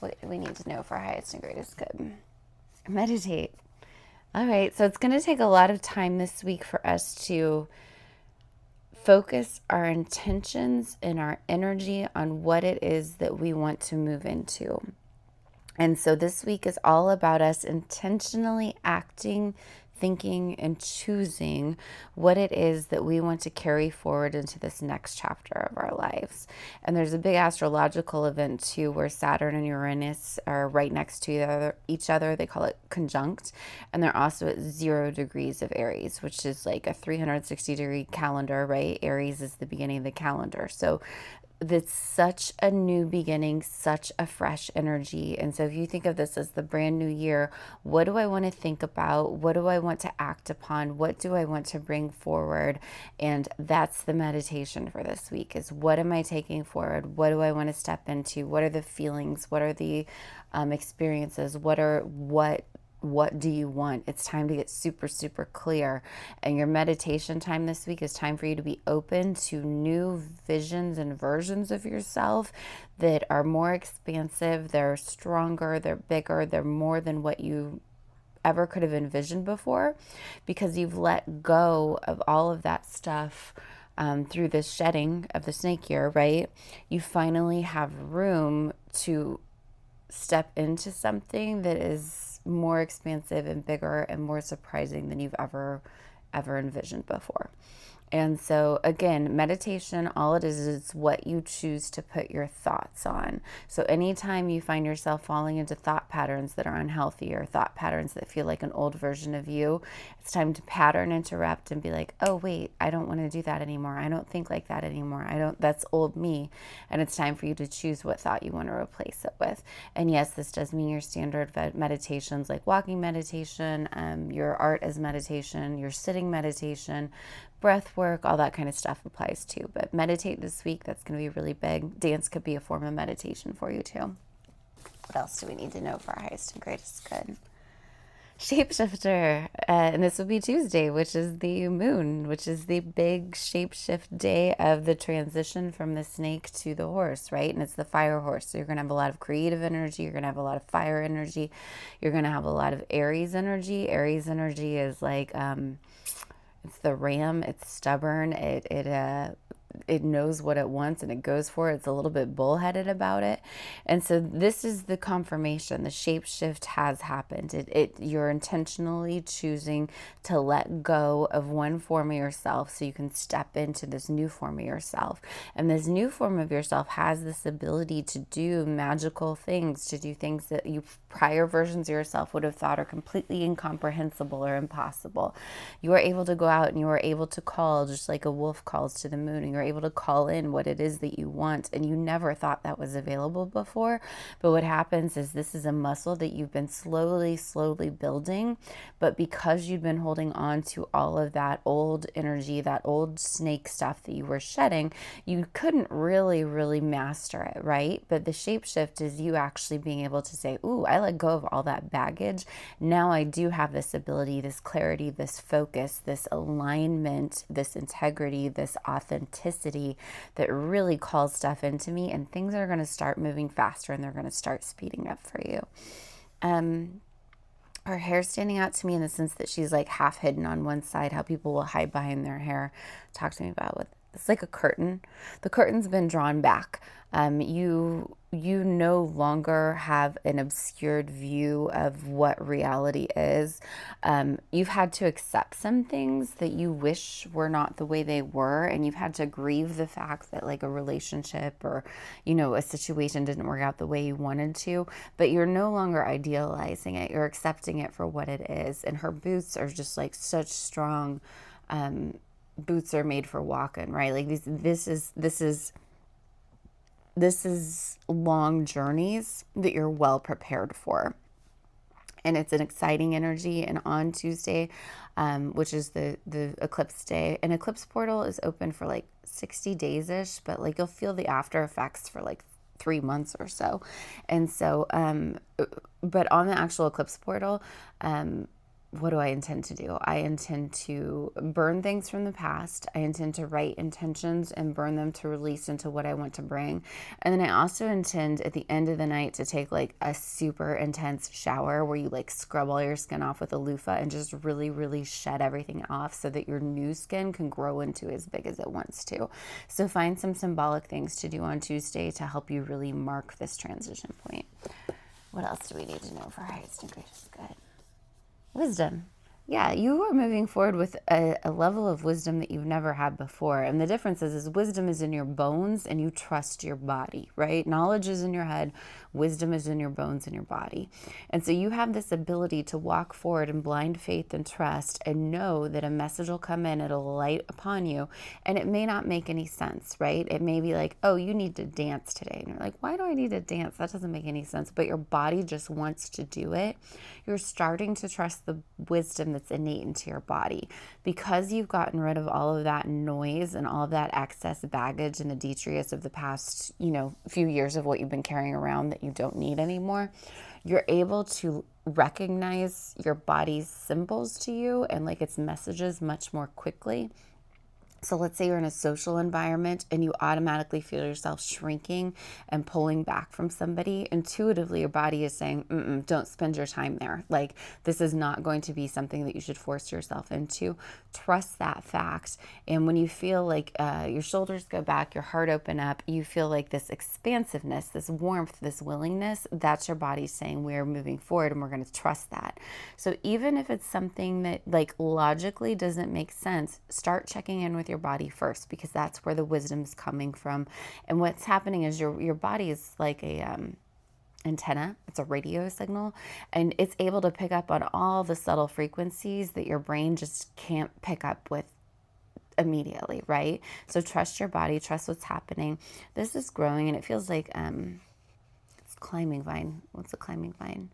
what we need to know for our highest and greatest good. Meditate. All right, so it's going to take a lot of time this week for us to focus our intentions and our energy on what it is that we want to move into. And so this week is all about us intentionally acting, thinking, and choosing what it is that we want to carry forward into this next chapter of our lives. And there's a big astrological event too where Saturn and Uranus are right next to each other. They call it conjunct. And they're also at 0 degrees of Aries, which is like a 360-degree calendar, right? Aries is the beginning of the calendar. So it's such a new beginning, such a fresh energy. And so if you think of this as the brand new year, what do I want to think about? What do I want to act upon? What do I want to bring forward? And that's the meditation for this week, is what am I taking forward? What do I want to step into? What are the feelings? What are the experiences? What do you want? It's time to get super, super clear. And your meditation time this week is time for you to be open to new visions and versions of yourself that are more expansive, they're stronger, they're bigger, they're more than what you ever could have envisioned before, because you've let go of all of that stuff through this shedding of the snake year, right? You finally have room to step into something that is more expansive and bigger and more surprising than you've ever envisioned before. And so again, meditation, all it is what you choose to put your thoughts on. So anytime you find yourself falling into thought patterns that are unhealthy, or thought patterns that feel like an old version of you, it's time to pattern interrupt and be like, oh wait, I don't want to do that anymore. I don't think like that anymore. That's old me. And it's time for you to choose what thought you want to replace it with. And yes, this does mean your standard meditations like walking meditation, your art as meditation, your sitting meditation, breath work, all that kind of stuff applies too. But meditate this week. That's going to be really big. Dance could be a form of meditation for you too. What else do we need to know for our highest and greatest good? Shapeshifter. And this will be Tuesday, which is the moon, which is the big shapeshift day of the transition from the snake to the horse, right? And it's the fire horse. So you're going to have a lot of creative energy. You're going to have a lot of fire energy. You're going to have a lot of Aries energy. Aries energy is like, it's the ram. It's stubborn. It knows what it wants and it goes for it. It's a little bit bullheaded about it. And so this is the confirmation. The shape shift has happened. You're intentionally choosing to let go of one form of yourself so you can step into this new form of yourself. And this new form of yourself has this ability to do magical things, to do things that you prior versions of yourself would have thought are completely incomprehensible or impossible. You are able to go out and you are able to call just like a wolf calls to the moon, and you're able to call in what it is that you want, and you never thought that was available before. But what happens is this is a muscle that you've been slowly building, but because you've been holding on to all of that old energy, that old snake stuff that you were shedding, you couldn't really master it, right? But the shapeshift is you actually being able to say, ooh, I let go of all that baggage. Now I do have this ability, this clarity, this focus, this alignment, this integrity, this authenticity that really calls stuff into me, and things are going to start moving faster and they're going to start speeding up for you. Her hair's standing out to me in the sense that she's like half hidden on one side, how people will hide behind their hair. Talk to me about what it's like. A curtain. The curtain's been drawn back. You no longer have an obscured view of what reality is. You've had to accept some things that you wish were not the way they were, and you've had to grieve the fact that like a relationship or, a situation didn't work out the way you wanted to, but you're no longer idealizing it. You're accepting it for what it is. And her boots are just like such strong, boots are made for walking, right? Like this is long journeys that you're well prepared for. And it's an exciting energy. And on Tuesday, which is the eclipse day, an eclipse portal is open for like 60 days-ish, but like you'll feel the after effects for like 3 months or so. And so, but on the actual eclipse portal, what do I intend to do? I intend to burn things from the past. I intend to write intentions and burn them to release into what I want to bring. And then I also intend at the end of the night to take like a super intense shower where you like scrub all your skin off with a loofah and just really, really shed everything off so that your new skin can grow into as big as it wants to. So find some symbolic things to do on Tuesday to help you really mark this transition point. What else do we need to know for highest and greatest good? Wisdom. Yeah, you are moving forward with a level of wisdom that you've never had before. And the difference is wisdom is in your bones and you trust your body, right? Knowledge is in your head. Wisdom is in your bones and your body. And so you have this ability to walk forward in blind faith and trust and know that a message will come in, it'll light upon you. And it may not make any sense, right? It may be like, oh, you need to dance today. And you're like, why do I need to dance? That doesn't make any sense. But your body just wants to do it. You're starting to trust the wisdom that's innate into your body because you've gotten rid of all of that noise and all of that excess baggage and the detritus of the past, few years of what you've been carrying around that you don't need anymore. You're able to recognize your body's symbols to you and like its messages much more quickly. So let's say you're in a social environment and you automatically feel yourself shrinking and pulling back from somebody. Intuitively, your body is saying, don't spend your time there. Like, this is not going to be something that you should force yourself into. Trust that fact. And when you feel like your shoulders go back, your heart open up, you feel like this expansiveness, this warmth, this willingness, that's your body saying we're moving forward and we're going to trust that. So even if it's something that like logically doesn't make sense, start checking in with your body first because that's where the wisdom's coming from. And what's happening is your body is like a antenna. It's a radio signal, and it's able to pick up on all the subtle frequencies that your brain just can't pick up with immediately, right? So trust your body, trust what's happening. This is growing and it feels like it's climbing vine. What's a climbing vine?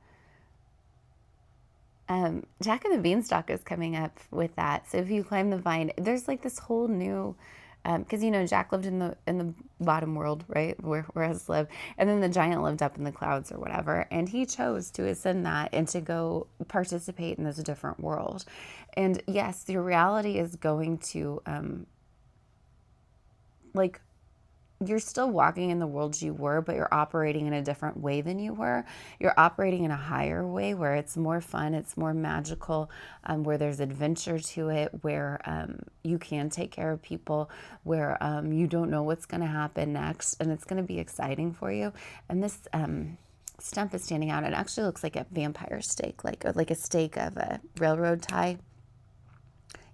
Jack and the Beanstalk is coming up with that. So if you climb the vine, there's like this whole new, because Jack lived in the bottom world, right, where us live, and then the giant lived up in the clouds or whatever, and he chose to ascend that and to go participate in this different world. And yes, your reality is going to like you're still walking in the world you were, but you're operating in a different way than you were. You're operating in a higher way where it's more fun, it's more magical, where there's adventure to it, where you can take care of people, where you don't know what's going to happen next, and it's going to be exciting for you. And this stump is standing out. It actually looks like a vampire stake, like a stake of a railroad tie.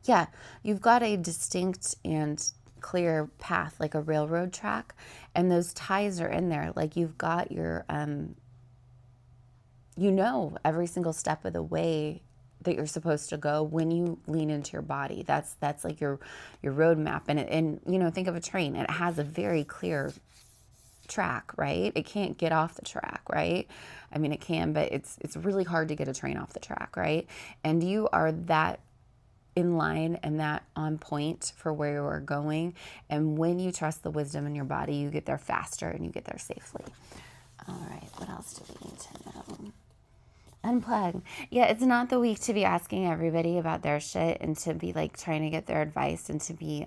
Yeah, you've got a distinct and clear path, like a railroad track, and those ties are in there. Like you've got your every single step of the way that you're supposed to go when you lean into your body. That's like your roadmap. And think of a train. It has a very clear track, right? It can't get off the track, right? I mean, it can, but it's really hard to get a train off the track, right? And you are that in line and that on point for where you are going. And when you trust the wisdom in your body, you get there faster and you get there safely. All right, what else do we need to know? Unplug. Yeah, it's not the week to be asking everybody about their shit and to be like trying to get their advice and to be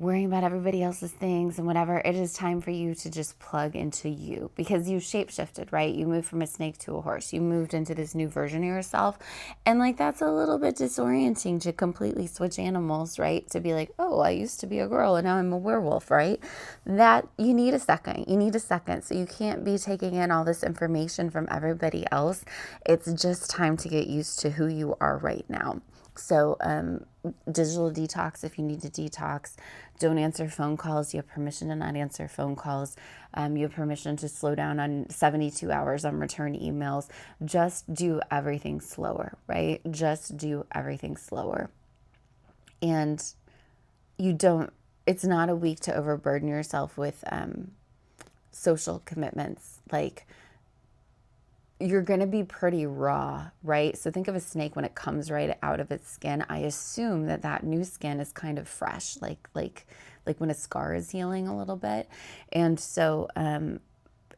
worrying about everybody else's things and whatever. It is time for you to just plug into you because you shapeshifted, right? You moved from a snake to a horse. You moved into this new version of yourself. And like, that's a little bit disorienting to completely switch animals, right? To be like, oh, I used to be a girl and now I'm a werewolf, right? That you need a second. You need a second. So you can't be taking in all this information from everybody else. It's just time to get used to who you are right now. So digital detox if you need to detox. Don't answer phone calls. You have permission to not answer phone calls. You have permission to slow down on 72 hours on return emails. Just do everything slower, right? Just do everything slower. And it's not a week to overburden yourself with social commitments. Like, you're going to be pretty raw, right? So think of a snake when it comes right out of its skin. I assume that new skin is kind of fresh, like when a scar is healing a little bit. And so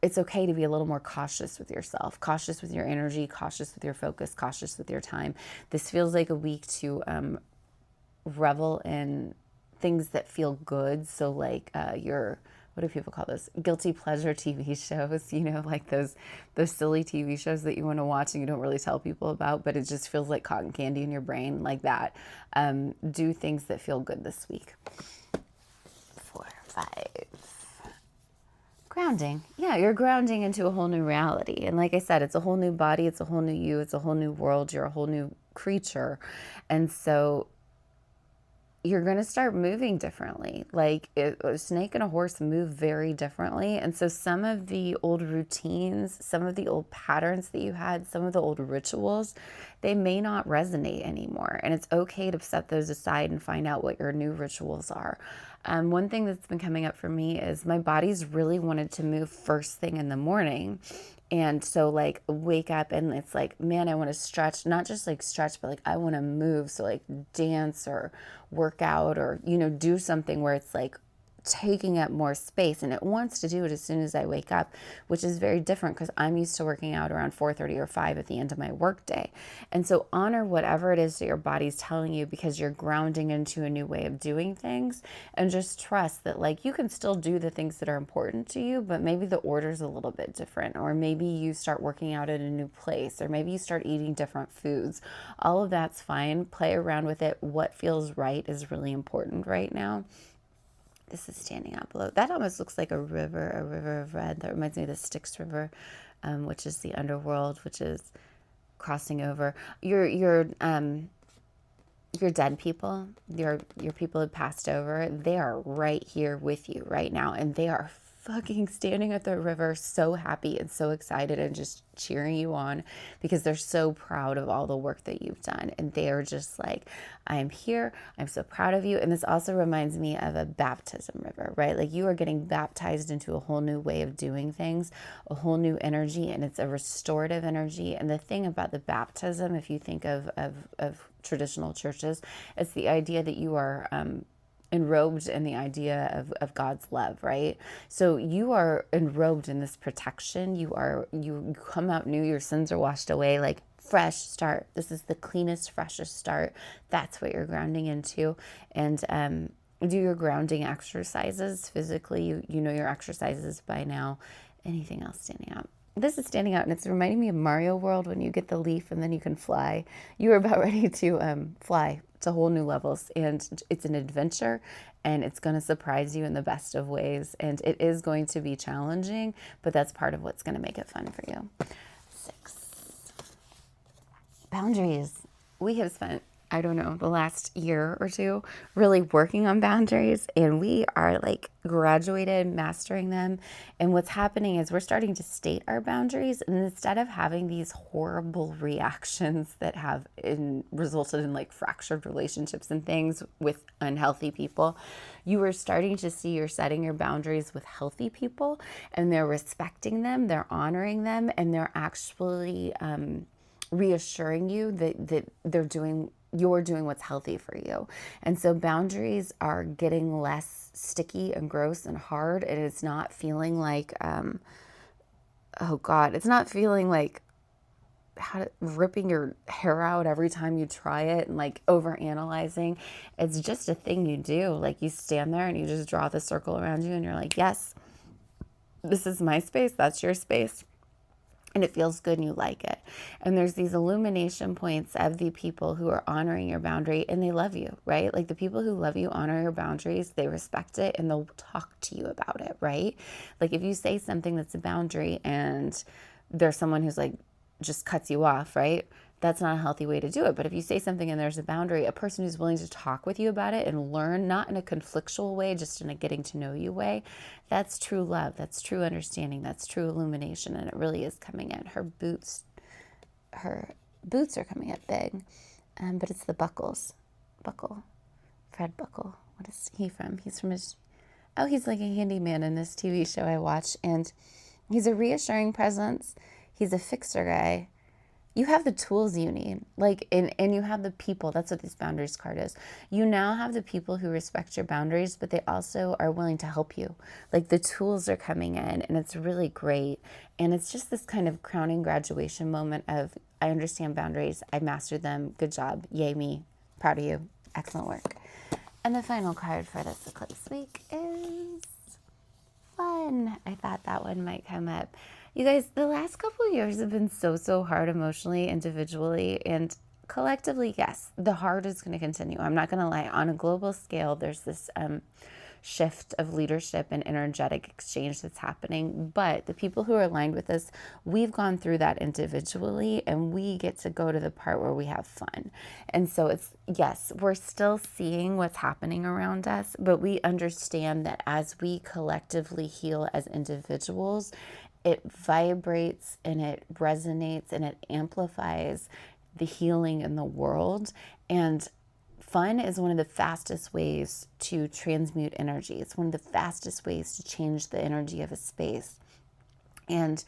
it's okay to be a little more cautious with yourself, cautious with your energy, cautious with your focus, cautious with your time. This feels like a week to revel in things that feel good. So like your, what do people call those? Guilty pleasure TV shows, like those silly TV shows that you want to watch and you don't really tell people about, but it just feels like cotton candy in your brain, like that. Do things that feel good this week. 4, 5. Grounding. Yeah, you're grounding into a whole new reality. And like I said, it's a whole new body, it's a whole new you, it's a whole new world, you're a whole new creature. And so you're going to start moving differently. Like a snake and a horse move very differently. And so some of the old routines, some of the old patterns that you had, some of the old rituals, they may not resonate anymore. And it's okay to set those aside and find out what your new rituals are. One thing that's been coming up for me is my body's really wanted to move first thing in the morning. And so like wake up and it's like, man, I want to stretch, not just like stretch, but like I want to move. So like dance or work out or, do something where it's like taking up more space, and it wants to do it as soon as I wake up, which is very different because I'm used to working out around 4:30 or 5 at the end of my work day. And so honor whatever it is that your body's telling you, because you're grounding into a new way of doing things, and just trust that like you can still do the things that are important to you, but maybe the order's a little bit different, or maybe you start working out at a new place, or maybe you start eating different foods. All of that's fine. Play around with it. What feels right is really important right now. This is standing out below. That almost looks like a river of red. That reminds me of the Styx River, which is the underworld, which is crossing over. Your dead people, your people who passed over, they are right here with you right now, and they are fucking standing at the river so happy and so excited and just cheering you on because they're so proud of all the work that you've done. And they are just like, I'm here, I'm so proud of you. And this also reminds me of a baptism river, right? Like you are getting baptized into a whole new way of doing things, a whole new energy, and it's a restorative energy. And the thing about the baptism, if you think of traditional churches, it's the idea that you are enrobed in the idea of God's love, right? So you are enrobed in this protection. You come out new, your sins are washed away, like fresh start. This is the cleanest, freshest start. That's what you're grounding into. And do your grounding exercises physically. You know your exercises by now. Anything else standing out? This is standing out, and it's reminding me of Mario World when you get the leaf and then you can fly. You are about ready to fly to whole new levels, and it's an adventure, and it's going to surprise you in the best of ways, and it is going to be challenging, but that's part of what's going to make it fun for you. 6. Boundaries. We have spent, I don't know, the last year or two really working on boundaries, and we are like graduated, mastering them. And what's happening is we're starting to state our boundaries, and instead of having these horrible reactions that have resulted in like fractured relationships and things with unhealthy people, you are starting to see you're setting your boundaries with healthy people, and they're respecting them, they're honoring them, and they're actually reassuring you that you're doing what's healthy for you. And so boundaries are getting less sticky and gross and hard. And it's not feeling like, it's not feeling like ripping your hair out every time you try it and like over analyzing. It's just a thing you do. Like you stand there and you just draw the circle around you and you're like, yes, this is my space. That's your space. And it feels good and you like it. And there's these illumination points of the people who are honoring your boundary, and they love you, right? Like the people who love you honor your boundaries, they respect it, and they'll talk to you about it, right? Like if you say something that's a boundary and there's someone who's like just cuts you off, right? That's not a healthy way to do it. But if you say something and there's a boundary, a person who's willing to talk with you about it and learn, not in a conflictual way, just in a getting to know you way, that's true love. That's true understanding. That's true illumination. And it really is coming in. Her boots are coming up big. But it's the Buckle. Fred Buckle. What is he from? He's like a handyman in this TV show I watch. And he's a reassuring presence. He's a fixer guy. You have the tools you need. Like, and you have the people. That's what this boundaries card is. You now have the people who respect your boundaries, but they also are willing to help you. Like, the tools are coming in, and it's really great. And it's just this kind of crowning graduation moment of, I understand boundaries. I mastered them. Good job. Yay me. Proud of you. Excellent work. And the final card for this eclipse week is fun. I thought that one might come up. You guys, the last couple of years have been so hard emotionally, individually, and collectively. Yes, the hard is going to continue. I'm not going to lie. On a global scale, there's this shift of leadership and energetic exchange that's happening. But the people who are aligned with us, we've gone through that individually, and we get to go to the part where we have fun. And so it's, yes, we're still seeing what's happening around us, but we understand that as we collectively heal as individuals, it vibrates and it resonates and it amplifies the healing in the world. And fun is one of the fastest ways to transmute energy. It's one of the fastest ways to change the energy of a space. And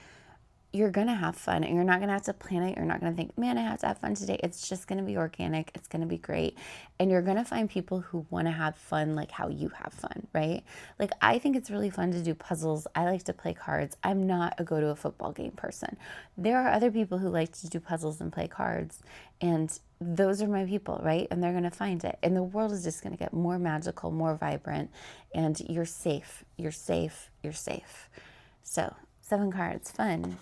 you're going to have fun, and you're not going to have to plan it. You're not going to think, man, I have to have fun today. It's just going to be organic. It's going to be great. And you're going to find people who want to have fun like how you have fun, right? Like, I think it's really fun to do puzzles. I like to play cards. I'm not a go to a football game person. There are other people who like to do puzzles and play cards, and those are my people, right? And they're going to find it. And the world is just going to get more magical, more vibrant, and you're safe. You're safe. You're safe. So, 7 cards, fun,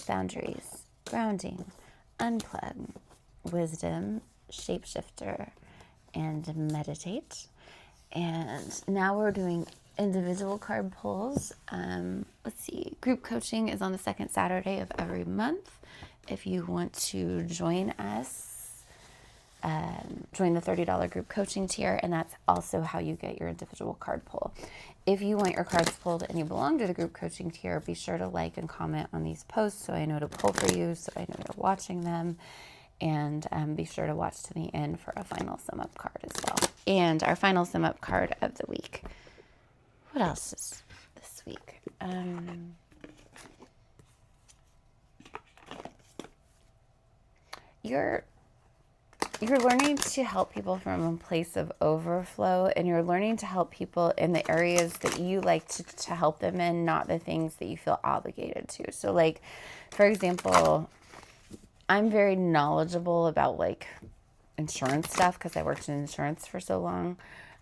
boundaries, grounding, unplug, wisdom, shapeshifter, and meditate. And now we're doing individual card pulls. Let's see, group coaching is on the second Saturday of every month. If you want to join us, join the $30 group coaching tier, and that's also how you get your individual card pull. If you want your cards pulled and you belong to the group coaching tier, be sure to like and comment on these posts so I know to pull for you, so I know you're watching them. And be sure to watch to the end for a final sum up card as well. And our final sum up card of the week. What else is this week? You're learning to help people from a place of overflow, and you're learning to help people in the areas that you like to help them in, not the things that you feel obligated to. So, like, for example, I'm very knowledgeable about, like, insurance stuff because I worked in insurance for so long.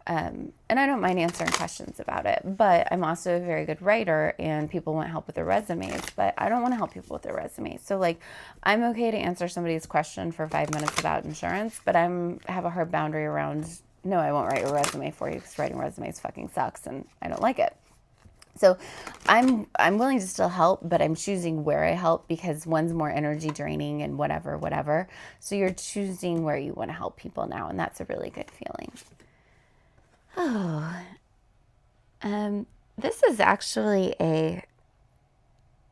And I don't mind answering questions about it, but I'm also a very good writer, and people want help with their resumes, but I don't want to help people with their resumes. So, like, I'm okay to answer somebody's question for 5 minutes about insurance, but I have a hard boundary around, no, I won't write your resume for you because writing resumes fucking sucks and I don't like it. So I'm willing to still help, but I'm choosing where I help because one's more energy draining and whatever. So you're choosing where you want to help people now, and that's a really good feeling. Oh, this is actually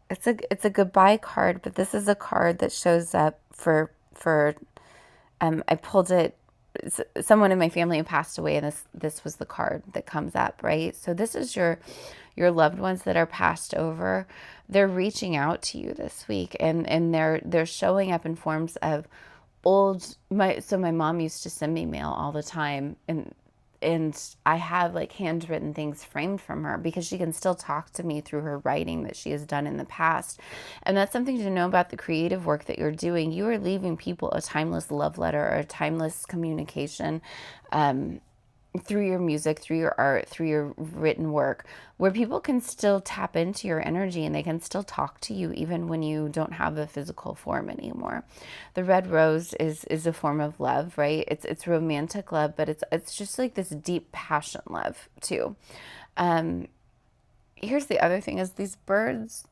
it's a goodbye card, but this is a card that shows up for I pulled it. Someone in my family passed away, and this was the card that comes up, right? So this is your loved ones that are passed over. They're reaching out to you this week, and they're showing up in forms of my mom used to send me mail all the time, and I have, like, handwritten things framed from her because she can still talk to me through her writing that she has done in the past. And that's something to know about the creative work that you're doing. You are leaving people a timeless love letter or a timeless communication through your music, through your art, through your written work, where people can still tap into your energy and they can still talk to you even when you don't have a physical form anymore. The red rose is a form of love, right? It's romantic love, but it's just like this deep passion love too. Here's the other thing is these birds.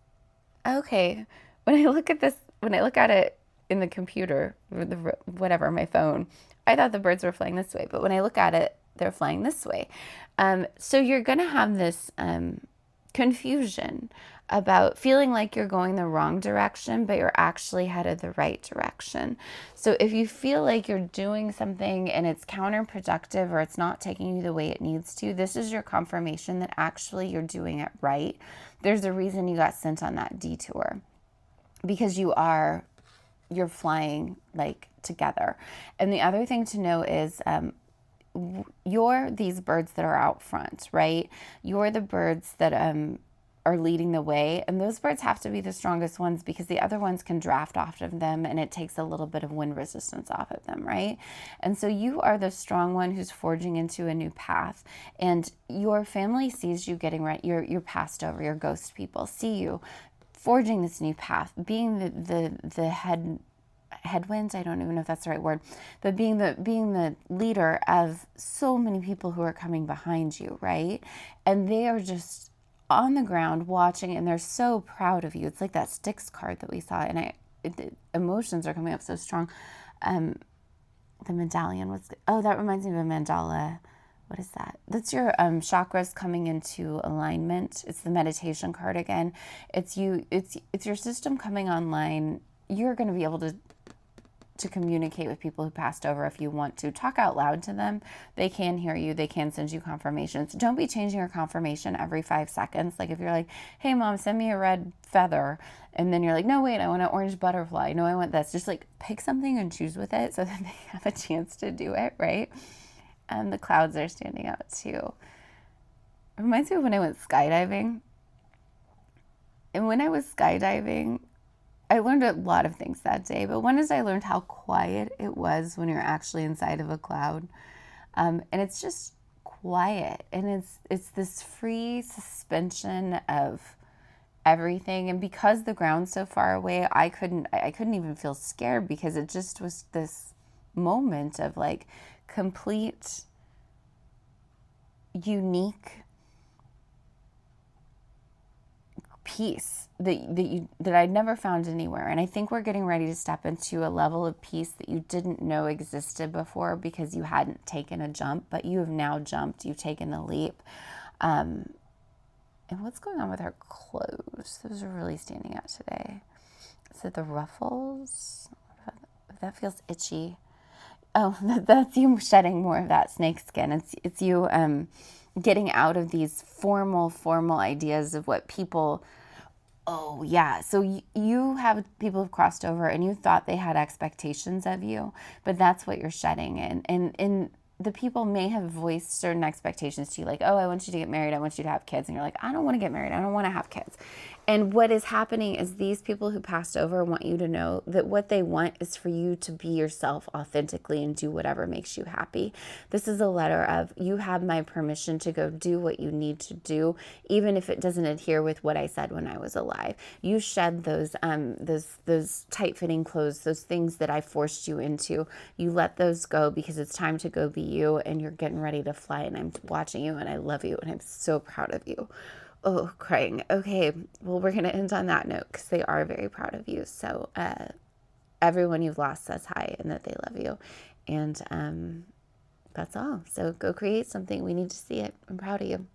Okay, when I look at it in the computer, whatever, my phone, I thought the birds were flying this way, but when I look at it, they're flying this way. So you're going to have this confusion about feeling like you're going the wrong direction, but you're actually headed the right direction. So if you feel like you're doing something and it's counterproductive or it's not taking you the way it needs to, this is your confirmation that actually you're doing it right. There's a reason you got sent on that detour, because you are you're flying like together. And the other thing to know is you're these birds that are out front, right? You're the birds that are leading the way, and those birds have to be the strongest ones because the other ones can draft off of them, and it takes a little bit of wind resistance off of them, right? And so you are the strong one who's forging into a new path, and your family sees you getting ready. Your passed over, your ghost people see you forging this new path, being the headwinds, I don't even know if that's the right word, but being the leader of so many people who are coming behind you, right? And they are just on the ground watching, and they're so proud of you. It's like that Styx card that we saw, and the emotions are coming up so strong. The medallion was, oh, that reminds me of a mandala. What is that? That's your chakras coming into alignment. It's the meditation card again. It's you. It's your system coming online. You're going to be able to communicate with people who passed over if you want to. Talk out loud to them. They can hear you. They can send you confirmations. Don't be changing your confirmation every 5 seconds. Like if you're like, hey mom, send me a red feather. And then you're like, no, wait, I want an orange butterfly. No, I want this. Just like pick something and choose with it so that they have a chance to do it, right? And the clouds are standing out too. It reminds me of when I went skydiving. And when I was skydiving, I learned a lot of things that day, but one is I learned how quiet it was when you're actually inside of a cloud. And it's just quiet, and it's this free suspension of everything. And because the ground's so far away, I couldn't even feel scared because it just was this moment of like complete unique peace that I'd never found anywhere. And I think we're getting ready to step into a level of peace that you didn't know existed before because you hadn't taken a jump, but you have now jumped. You've taken the leap. And what's going on with our clothes? Those are really standing out today. Is it the ruffles? That feels itchy. Oh, that's you shedding more of that snake skin. It's you getting out of these formal ideas of what people. Oh, yeah. So you have people who've crossed over and you thought they had expectations of you, but that's what you're shedding. And the people may have voiced certain expectations to you, like, oh, I want you to get married. I want you to have kids. And you're like, I don't want to get married. I don't want to have kids. And what is happening is these people who passed over want you to know that what they want is for you to be yourself authentically and do whatever makes you happy. This is a letter of, you have my permission to go do what you need to do, even if it doesn't adhere with what I said when I was alive. You shed those tight-fitting clothes, those things that I forced you into. You let those go because it's time to go be you, and you're getting ready to fly, and I'm watching you, and I love you, and I'm so proud of you. Oh, crying. Okay, well, we're going to end on that note because they are very proud of you. So everyone you've lost says hi and that they love you. And that's all. So go create something. We need to see it. I'm proud of you.